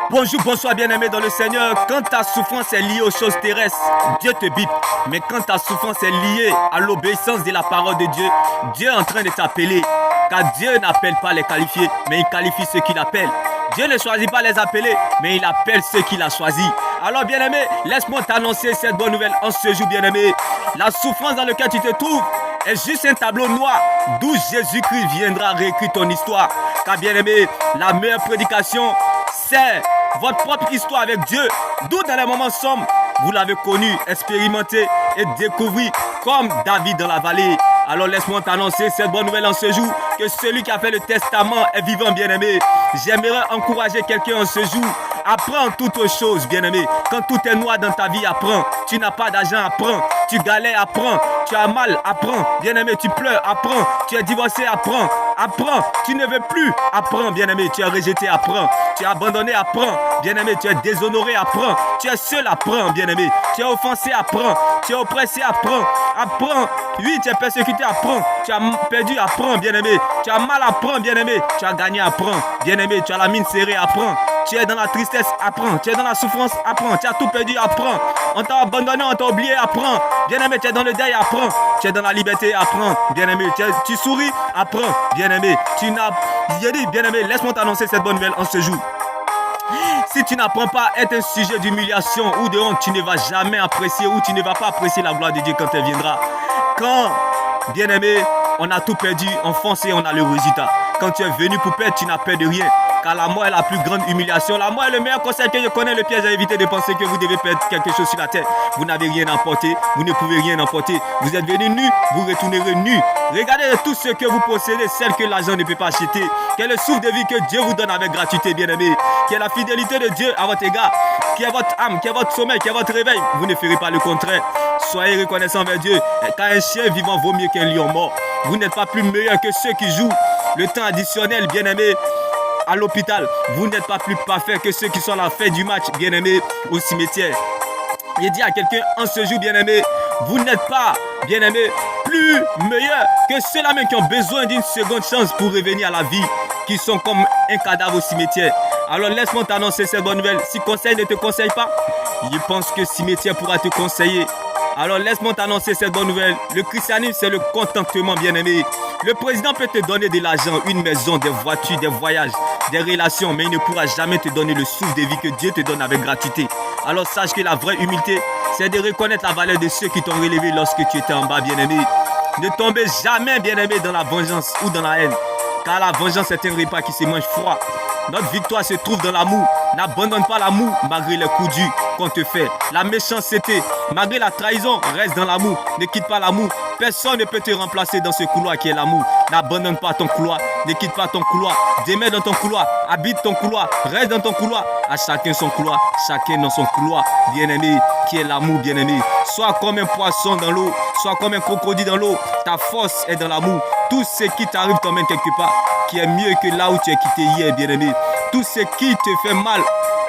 Bonjour, bonsoir bien-aimé dans le Seigneur. Quand ta souffrance est liée aux choses terrestres, Dieu te bip. Mais quand ta souffrance est liée à l'obéissance de la parole de Dieu, Dieu est en train de t'appeler. Car Dieu n'appelle pas les qualifiés, mais il qualifie ceux qu'il appelle. Dieu ne choisit pas les appelés, mais il appelle ceux qu'il a choisis. Alors bien-aimé, laisse-moi t'annoncer cette bonne nouvelle en ce jour bien-aimé. La souffrance dans laquelle tu te trouves est juste un tableau noir d'où Jésus-Christ viendra réécrire ton histoire. Car bien-aimé, la meilleure prédication, c'est votre propre histoire avec Dieu. D'où dans les moments sombres, vous l'avez connu, expérimenté et découvert comme David dans la vallée. Alors laisse-moi t'annoncer cette bonne nouvelle en ce jour, que celui qui a fait le testament est vivant, bien-aimé. J'aimerais encourager quelqu'un en ce jour. Apprends toutes choses, bien-aimé. Quand tout est noir dans ta vie, apprends. Tu n'as pas d'argent, apprends. Tu galères, apprends. Tu as mal, apprends. Bien-aimé, tu pleures, apprends. Tu es divorcé, apprends. Apprends. Tu ne veux plus, apprends, bien-aimé. Tu es rejeté, apprends. Tu es abandonné, apprends. Bien-aimé, tu es déshonoré, apprends. Tu es seul, apprends, bien-aimé. Tu es offensé, apprends. Tu es oppressé, apprends. Apprends. Oui, tu es persécuté, apprends. Tu as perdu, apprends, bien-aimé. Tu as mal, apprends, bien-aimé. Tu as gagné, apprends. Bien-aimé, tu as la mine serrée, apprends. Tu es dans la tristesse, apprends. Tu es dans la souffrance, apprends. Tu as tout perdu, apprends. On t'a abandonné, on t'a oublié, apprends. Bien-aimé, tu es dans le deuil, apprends. Tu es dans la liberté, apprends. Bien-aimé, tu souris, apprends. Bien-aimé, tu n'as... J'ai dit, bien-aimé, laisse-moi t'annoncer cette bonne nouvelle en ce jour. Si tu n'apprends pas à être un sujet d'humiliation ou de honte, tu ne vas jamais apprécier ou tu ne vas pas apprécier la gloire de Dieu quand elle viendra. Quand, bien-aimé, on a tout perdu, on fonce et on a le résultat. Quand tu es venu pour perdre, tu n'as peur de rien. Car la mort est la plus grande humiliation. La mort est le meilleur conseil que je connais. Le piège à éviter de penser que vous devez perdre quelque chose sur la terre. Vous n'avez rien emporté. Vous ne pouvez rien emporter. Vous êtes venu nu, vous retournerez nu. Regardez tout ce que vous possédez, celle que l'argent ne peut pas acheter. Quel est le souffle de vie que Dieu vous donne avec gratuité, bien-aimé. Quelle est la fidélité de Dieu à votre égard. Qui est votre âme, qui est votre sommeil, qui est votre réveil. Vous ne ferez pas le contraire. Soyez reconnaissants envers Dieu. Car un chien vivant vaut mieux qu'un lion mort. Vous n'êtes pas plus meilleur que ceux qui jouent le temps additionnel, bien-aimé, à l'hôpital. Vous n'êtes pas plus parfait que ceux qui sont à la fin du match, bien-aimé, au cimetière. Il dit à quelqu'un en ce jour, bien-aimé, vous n'êtes pas, bien-aimé, plus meilleur que ceux-là même qui ont besoin d'une seconde chance pour revenir à la vie, qui sont comme un cadavre au cimetière. Alors laisse-moi t'annoncer cette bonne nouvelle. Si conseil ne te conseille pas, je pense que cimetière pourra te conseiller. Alors laisse-moi t'annoncer cette bonne nouvelle. Le christianisme, c'est le contentement, bien-aimé. Le président peut te donner de l'argent, une maison, des voitures, des voyages, des relations, mais il ne pourra jamais te donner le souffle de vie que Dieu te donne avec gratuité. Alors sache que la vraie humilité, c'est de reconnaître la valeur de ceux qui t'ont relevé lorsque tu étais en bas, bien-aimé. Ne tombez jamais, bien-aimé, dans la vengeance ou dans la haine. Car la vengeance est un repas qui se mange froid. Notre victoire se trouve dans l'amour. N'abandonne pas l'amour malgré les coups durs qu'on te fait. La méchanceté, malgré la trahison, reste dans l'amour. Ne quitte pas l'amour. Personne ne peut te remplacer dans ce couloir qui est l'amour. N'abandonne pas ton couloir. Ne quitte pas ton couloir. Demeure dans ton couloir. Habite ton couloir. Reste dans ton couloir. À chacun son couloir. Chacun dans son couloir. Bien-aimé, qui est l'amour, bien-aimé. Sois comme un poisson dans l'eau. Sois comme un crocodile dans l'eau. Ta force est dans l'amour. Tout ce qui t'arrive t'emmène quelque part, qui est mieux que là où tu es quitté hier, bien-aimé. Tout ce qui te fait mal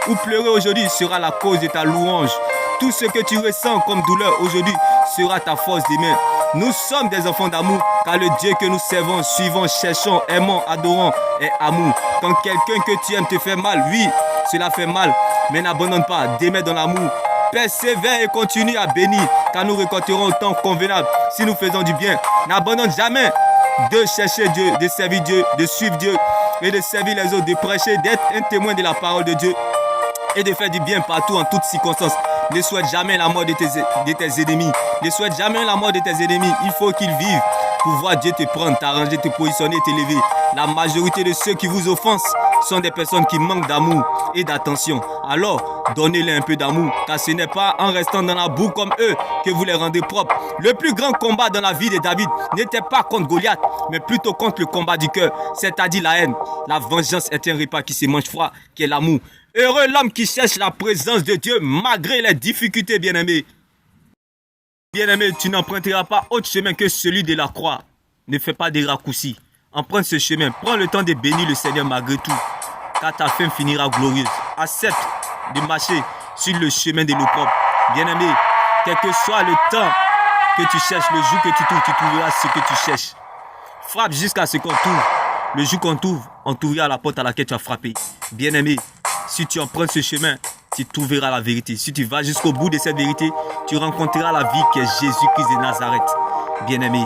ou pleurer aujourd'hui sera la cause de ta louange. Tout ce que tu ressens comme douleur aujourd'hui sera ta force demain. Nous sommes des enfants d'amour, car le Dieu que nous servons, suivons, cherchons, aimons, adorons est amour. Quand quelqu'un que tu aimes te fait mal, oui, cela fait mal, mais n'abandonne pas, demeure dans l'amour. Persévère et continue à bénir, car nous récolterons au temps convenable si nous faisons du bien. N'abandonne jamais de chercher Dieu, de servir Dieu, de suivre Dieu et de servir les autres, de prêcher, d'être un témoin de la parole de Dieu et de faire du bien partout en toutes circonstances. Ne souhaite jamais la mort de tes ennemis. Ne souhaite jamais la mort de tes ennemis. Il faut qu'ils vivent pour voir Dieu te prendre, t'arranger, te positionner, t'élever. La majorité de ceux qui vous offensent sont des personnes qui manquent d'amour et d'attention. Alors, donnez-les un peu d'amour, car ce n'est pas en restant dans la boue comme eux que vous les rendez propres. Le plus grand combat dans la vie de David n'était pas contre Goliath, mais plutôt contre le combat du cœur, c'est-à-dire la haine. La vengeance est un repas qui se mange froid, qui est l'amour. Heureux l'homme qui cherche la présence de Dieu malgré les difficultés, bien-aimé. Bien-aimé, tu n'emprunteras pas autre chemin que celui de la croix. Ne fais pas des raccourcis. Emprunte ce chemin. Prends le temps de bénir le Seigneur malgré tout, car ta fin finira glorieuse. Accepte de marcher sur le chemin de l'opprobre. Bien-aimé, quel que soit le temps que tu cherches, le jour que tu trouveras ce que tu cherches. Frappe jusqu'à ce qu'on t'ouvre. Le jour qu'on t'ouvre, on t'ouvrira la porte à laquelle tu as frappé. Bien-aimé, Si tu empruntes ce chemin, tu trouveras la vérité. Si tu vas jusqu'au bout de cette vérité, tu rencontreras la vie qui est Jésus-Christ de Nazareth. Bien-aimé,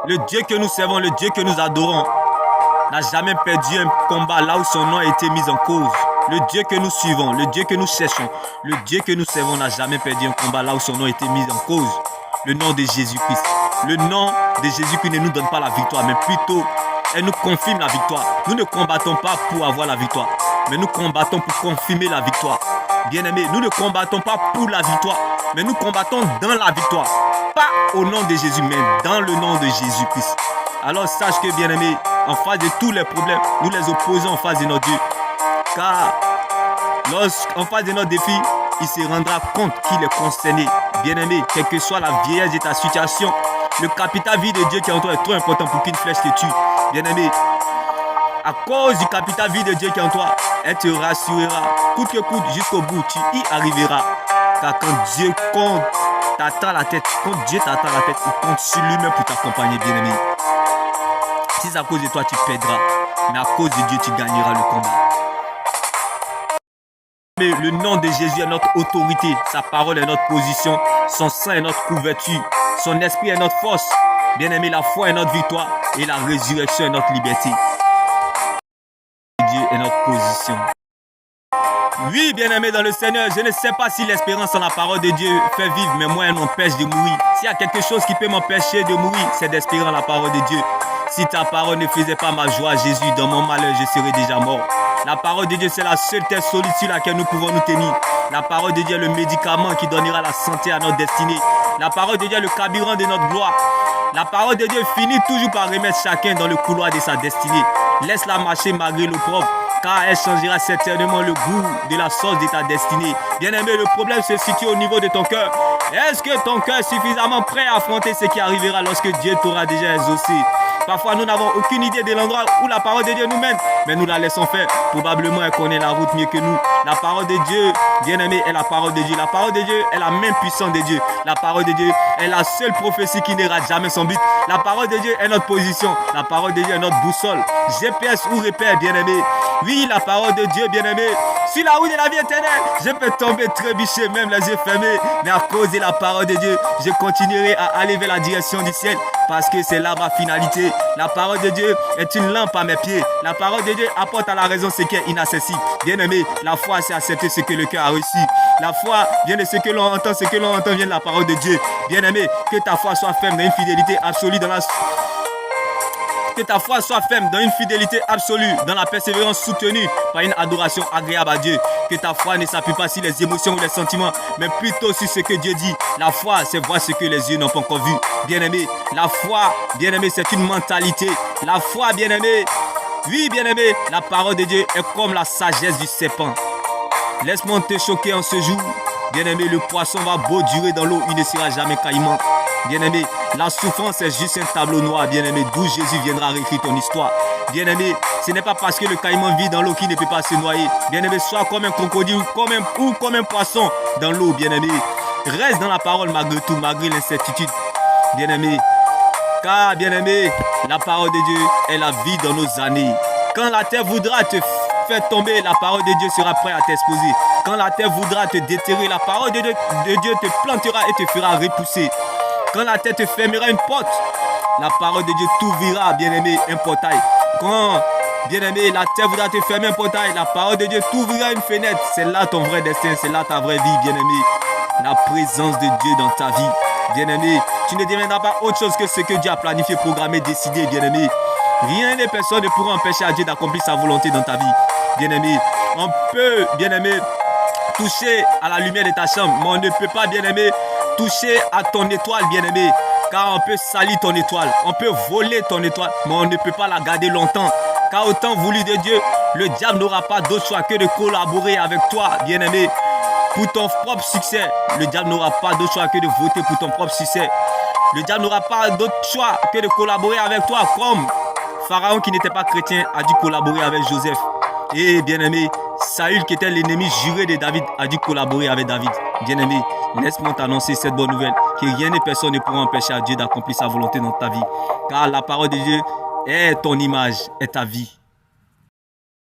le Dieu que nous servons, le Dieu que nous adorons, n'a jamais perdu un combat là où son nom a été mis en cause. Le Dieu que nous suivons, le Dieu que nous cherchons, le Dieu que nous servons n'a jamais perdu un combat là où son nom a été mis en cause. Le nom de Jésus-Christ. Le nom de Jésus-Christ ne nous donne pas la victoire, mais plutôt, elle nous confirme la victoire. Nous ne combattons pas pour avoir la victoire, mais nous combattons pour confirmer la victoire. Bien-aimés, nous ne combattons pas pour la victoire, mais nous combattons dans la victoire. Pas au nom de Jésus, mais dans le nom de Jésus-Christ. Alors sache que, bien-aimé, en face de tous les problèmes, nous les opposons en face de notre Dieu. Car, en face de notre défi, il se rendra compte qu'il est concerné. Bien-aimé, quelle que soit la vieillesse de ta situation, le capital vie de Dieu qui est en toi est trop important pour qu'une flèche te tue. Bien-aimé, à cause du capital vie de Dieu qui est en toi, elle te rassurera. Coûte que coûte, jusqu'au bout, tu y arriveras. Car quand Dieu t'attend la tête, il compte sur lui-même pour t'accompagner, bien-aimé. Si c'est à cause de toi, tu perdras. Mais à cause de Dieu, tu gagneras le combat. Mais le nom de Jésus est notre autorité. Sa parole est notre position. Son sang est notre couverture. Son esprit est notre force. Bien-aimé, la foi est notre victoire. Et la résurrection est notre liberté. Dieu est notre position. Oui, bien-aimé dans le Seigneur, je ne sais pas si l'espérance en la parole de Dieu fait vivre, mais moi, elle m'empêche de mourir. S'il y a quelque chose qui peut m'empêcher de mourir, c'est d'espérer en la parole de Dieu. Si ta parole ne faisait pas ma joie, Jésus, dans mon malheur, je serais déjà mort. La parole de Dieu, c'est la seule terre solide sur laquelle nous pouvons nous tenir. La parole de Dieu est le médicament qui donnera la santé à notre destinée. La parole de Dieu est le carburant de notre gloire. La parole de Dieu finit toujours par remettre chacun dans le couloir de sa destinée. Laisse-la marcher malgré l'opprobre, car elle changera certainement le goût de la sauce de ta destinée. Bien-aimé, le problème se situe au niveau de ton cœur. Est-ce que ton cœur est suffisamment prêt à affronter ce qui arrivera lorsque Dieu t'aura déjà exaucé? Parfois, nous n'avons aucune idée de l'endroit où la parole de Dieu nous mène, mais nous la laissons faire. Probablement, elle connaît la route mieux que nous. La parole de Dieu, bien-aimé, est la parole de Dieu. La parole de Dieu est la main puissante de Dieu. La parole de Dieu est la seule prophétie qui ne rate jamais son but. La parole de Dieu est notre position. La parole de Dieu est notre boussole. GPS ou repère, bien-aimé. Oui, la parole de Dieu, bien-aimé. Sur la route de la vie éternelle, je peux tomber, trébucher, même les yeux fermés. Mais à cause de la parole de Dieu, je continuerai à aller vers la direction du ciel. Parce que c'est là ma finalité. La parole de Dieu est une lampe à mes pieds. La parole de Dieu apporte à la raison ce qui est inaccessible. Bien-aimé, la foi, c'est accepter ce que le cœur a reçu. La foi vient de ce que l'on entend. Ce que l'on entend vient de la parole de Dieu. Bien-aimé, que ta foi soit ferme dans une fidélité absolue dans la... Que ta foi soit ferme dans une fidélité absolue, dans la persévérance soutenue par une adoration agréable à Dieu. Que ta foi ne s'appuie pas sur les émotions ou les sentiments, mais plutôt sur ce que Dieu dit. La foi, c'est voir ce que les yeux n'ont pas encore vu. Bien-aimé, la foi, bien-aimé, c'est une mentalité. La foi, bien-aimé, oui, bien-aimé, la parole de Dieu est comme la sagesse du serpent. Laisse-moi te choquer en ce jour. Bien-aimé, le poisson va beau durer dans l'eau, il ne sera jamais caïman. Bien-aimé, la souffrance est juste un tableau noir, bien-aimé, d'où Jésus viendra réécrire ton histoire. Bien-aimé, ce n'est pas parce que le caïman vit dans l'eau qu'il ne peut pas se noyer. Bien-aimé, sois comme un crocodile ou comme un poisson dans l'eau, bien-aimé. Reste dans la parole malgré tout, malgré l'incertitude. Bien-aimé, car, bien-aimé, la parole de Dieu est la vie dans nos années. Quand la terre voudra te faire tomber, la parole de Dieu sera prête à t'exposer. Quand la terre voudra te déterrer, la parole de Dieu te plantera et te fera repousser. Quand la terre te fermera une porte, la parole de Dieu t'ouvrira, bien-aimé, un portail. Quand, bien-aimé, la terre voudra te fermer un portail, la parole de Dieu t'ouvrira une fenêtre. C'est là ton vrai destin, c'est là ta vraie vie, bien-aimé. La présence de Dieu dans ta vie, bien-aimé. Tu ne deviendras pas autre chose que ce que Dieu a planifié, programmé, décidé, bien-aimé. Rien et personne ne pourra empêcher à Dieu d'accomplir sa volonté dans ta vie, bien-aimé. On peut, bien-aimé, toucher à la lumière de ta chambre, mais on ne peut pas, bien-aimé, toucher à ton étoile, bien-aimé, car on peut salir ton étoile, on peut voler ton étoile, mais on ne peut pas la garder longtemps, car au temps voulu de Dieu, le diable n'aura pas d'autre choix que de collaborer avec toi, bien-aimé, pour ton propre succès. Le diable n'aura pas d'autre choix que de voter pour ton propre succès. Le diable n'aura pas d'autre choix que de collaborer avec toi, comme Pharaon, qui n'était pas chrétien, a dû collaborer avec Joseph. Et bien-aimé, Saül, qui était l'ennemi juré de David, a dû collaborer avec David. Bien-aimé, laisse-moi t'annoncer cette bonne nouvelle, que rien et personne ne pourra empêcher à Dieu d'accomplir sa volonté dans ta vie. Car la parole de Dieu est ton image, est ta vie.